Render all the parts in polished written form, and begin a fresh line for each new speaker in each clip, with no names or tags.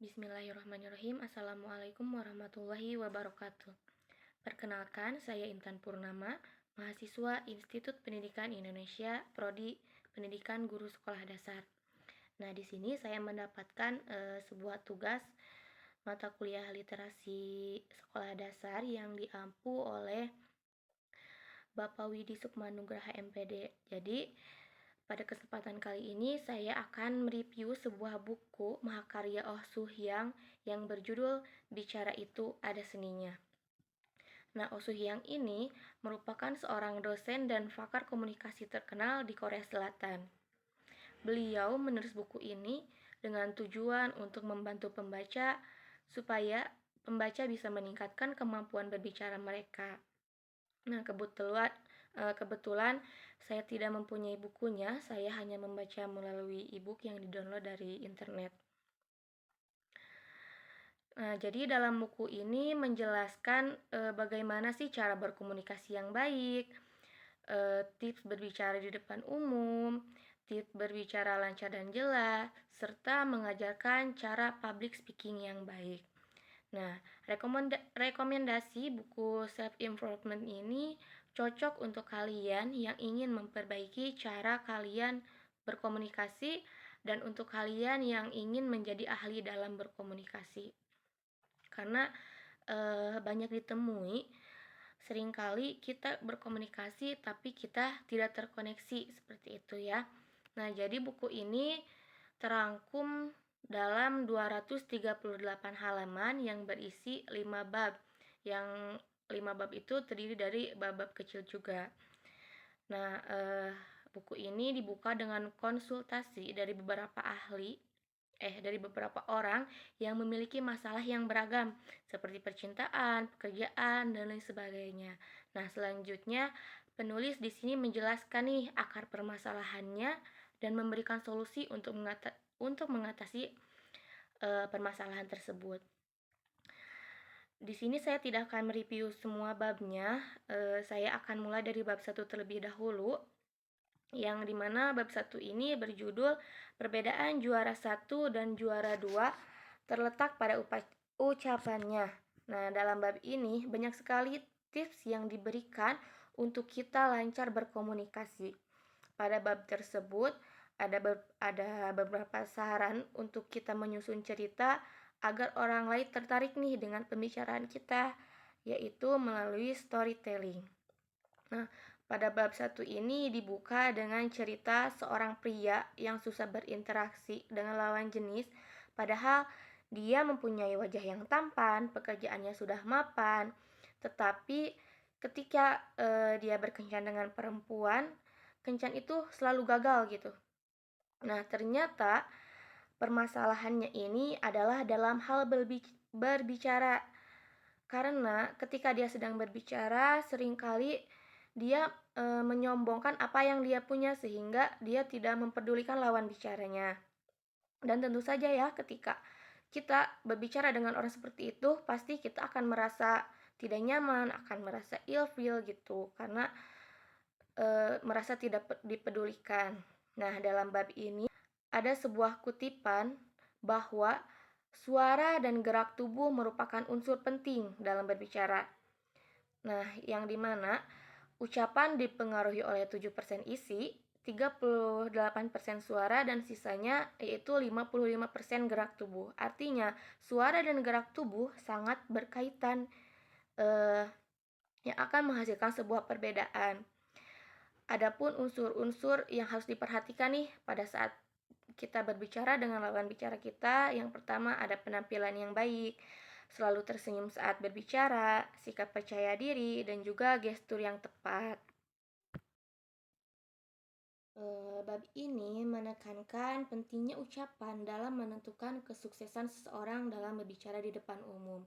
Bismillahirrahmanirrahim. Assalamualaikum warahmatullahi wabarakatuh. Perkenalkan, saya Intan Purnama, mahasiswa Institut Pendidikan Indonesia, Prodi Pendidikan Guru Sekolah Dasar. Nah, di sini saya mendapatkan sebuah tugas mata kuliah literasi sekolah dasar yang diampu oleh Bapak Widi Sukmanugraha MPD. Jadi, pada kesempatan kali ini saya akan mereview sebuah buku mahakarya Oh Soo-hyang yang berjudul Bicara Itu Ada Seninya. Nah, Oh Soo-hyang ini merupakan seorang dosen dan pakar komunikasi terkenal di Korea Selatan. Beliau menulis buku ini dengan tujuan untuk membantu pembaca supaya pembaca bisa meningkatkan kemampuan berbicara mereka. Nah, kebetulan saya tidak mempunyai bukunya, saya hanya membaca melalui e-book yang didownload dari internet. Nah, jadi dalam buku ini menjelaskan bagaimana sih cara berkomunikasi yang baik, tips berbicara di depan umum, tips berbicara lancar dan jelas, serta mengajarkan cara public speaking yang baik. Nah, rekomendasi buku self-improvement ini cocok untuk kalian yang ingin memperbaiki cara kalian berkomunikasi dan untuk kalian yang ingin menjadi ahli dalam berkomunikasi. Karena banyak ditemui, seringkali kita berkomunikasi tapi kita tidak terkoneksi seperti itu ya. Nah, jadi buku ini terangkum dalam 238 halaman yang berisi 5 bab. Yang 5 bab itu terdiri dari bab-bab kecil juga. Nah, buku ini dibuka dengan konsultasi dari beberapa orang yang memiliki masalah yang beragam seperti percintaan, pekerjaan, dan lain sebagainya. Nah, selanjutnya penulis di sini menjelaskan nih akar permasalahannya dan memberikan solusi untuk mengatasi permasalahan tersebut. Di sini saya tidak akan mereview semua babnya. Saya akan mulai dari bab 1 terlebih dahulu, yang dimana bab 1 ini berjudul Perbedaan Juara 1 dan Juara 2 terletak pada ucapannya. Nah, dalam bab ini banyak sekali tips yang diberikan untuk kita lancar berkomunikasi. Pada bab tersebut ada beberapa saran untuk kita menyusun cerita agar orang lain tertarik nih dengan pembicaraan kita, yaitu melalui storytelling. Nah, pada bab 1 ini dibuka dengan cerita seorang pria yang susah berinteraksi dengan lawan jenis, padahal dia mempunyai wajah yang tampan, pekerjaannya sudah mapan, tetapi ketika dia berkencan dengan perempuan, kencan itu selalu gagal gitu. Nah, ternyata permasalahannya ini adalah dalam hal berbicara. Karena ketika dia sedang berbicara, seringkali dia menyombongkan apa yang dia punya sehingga dia tidak mempedulikan lawan bicaranya. Dan tentu saja ya, ketika kita berbicara dengan orang seperti itu, pasti kita akan merasa tidak nyaman, akan merasa ilfeel gitu, karena merasa tidak dipedulikan. Nah, dalam bab ini ada sebuah kutipan bahwa suara dan gerak tubuh merupakan unsur penting dalam berbicara. Nah, yang dimana ucapan dipengaruhi oleh 7% isi, 38% suara, dan sisanya yaitu 55% gerak tubuh. Artinya, suara dan gerak tubuh sangat berkaitan yang akan menghasilkan sebuah perbedaan. Adapun unsur-unsur yang harus diperhatikan nih pada saat kita berbicara dengan lawan bicara kita, yang pertama ada penampilan yang baik, selalu tersenyum saat berbicara, sikap percaya diri, dan juga gestur yang tepat. Bab ini menekankan pentingnya ucapan dalam menentukan kesuksesan seseorang dalam berbicara di depan umum.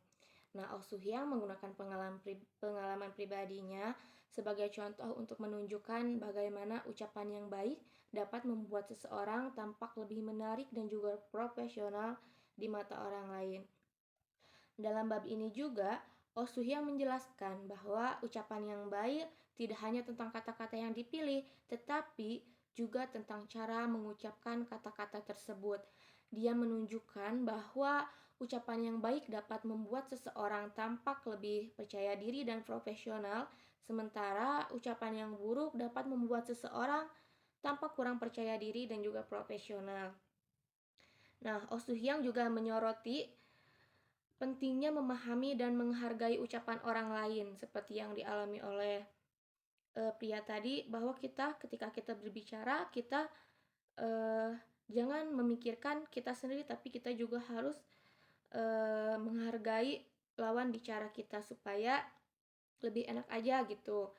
Nah, Oh Soo-hyang menggunakan pengalaman pribadinya sebagai contoh untuk menunjukkan bagaimana ucapan yang baik dapat membuat seseorang tampak lebih menarik dan juga profesional di mata orang lain. Dalam bab ini juga, Oh Soo-hyang menjelaskan bahwa ucapan yang baik tidak hanya tentang kata-kata yang dipilih, tetapi juga tentang cara mengucapkan kata-kata tersebut. Dia menunjukkan bahwa ucapan yang baik dapat membuat seseorang tampak lebih percaya diri dan profesional, sementara ucapan yang buruk dapat membuat seseorang tampak kurang percaya diri dan juga profesional. Nah, Oh Soo Hyang juga menyoroti pentingnya memahami dan menghargai ucapan orang lain, seperti yang dialami oleh pria tadi, bahwa kita ketika kita berbicara, kita eh, jangan memikirkan kita sendiri, tapi kita juga harus menghargai lawan bicara kita supaya lebih enak aja gitu.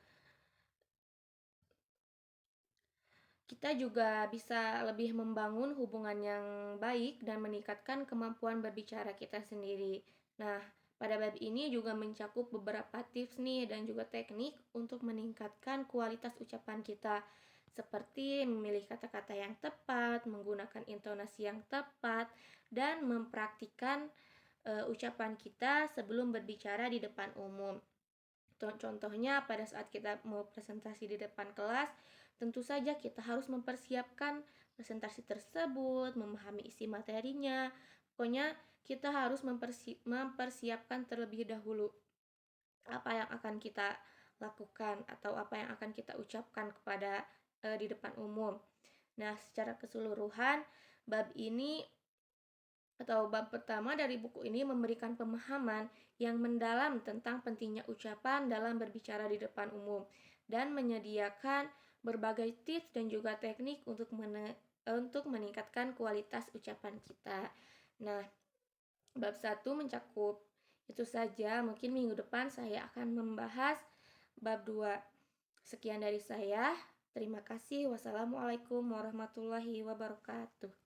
Kita juga bisa lebih membangun hubungan yang baik dan meningkatkan kemampuan berbicara kita sendiri. Nah, pada bab ini juga mencakup beberapa tips nih dan juga teknik untuk meningkatkan kualitas ucapan kita, seperti memilih kata-kata yang tepat, menggunakan intonasi yang tepat, dan mempraktikkan ucapan kita sebelum berbicara di depan umum. Contohnya pada saat kita mau presentasi di depan kelas, tentu saja kita harus mempersiapkan presentasi tersebut, memahami isi materinya. Pokoknya kita harus mempersiapkan terlebih dahulu apa yang akan kita lakukan atau apa yang akan kita ucapkan kepada di depan umum. Nah, secara keseluruhan bab ini atau bab pertama dari buku ini memberikan pemahaman yang mendalam tentang pentingnya ucapan dalam berbicara di depan umum dan menyediakan berbagai tips dan juga teknik untuk meningkatkan kualitas ucapan kita. Nah, bab 1 mencakup itu saja. Mungkin minggu depan saya akan membahas bab 2. Sekian dari saya. Terima kasih. Wassalamualaikum warahmatullahi wabarakatuh.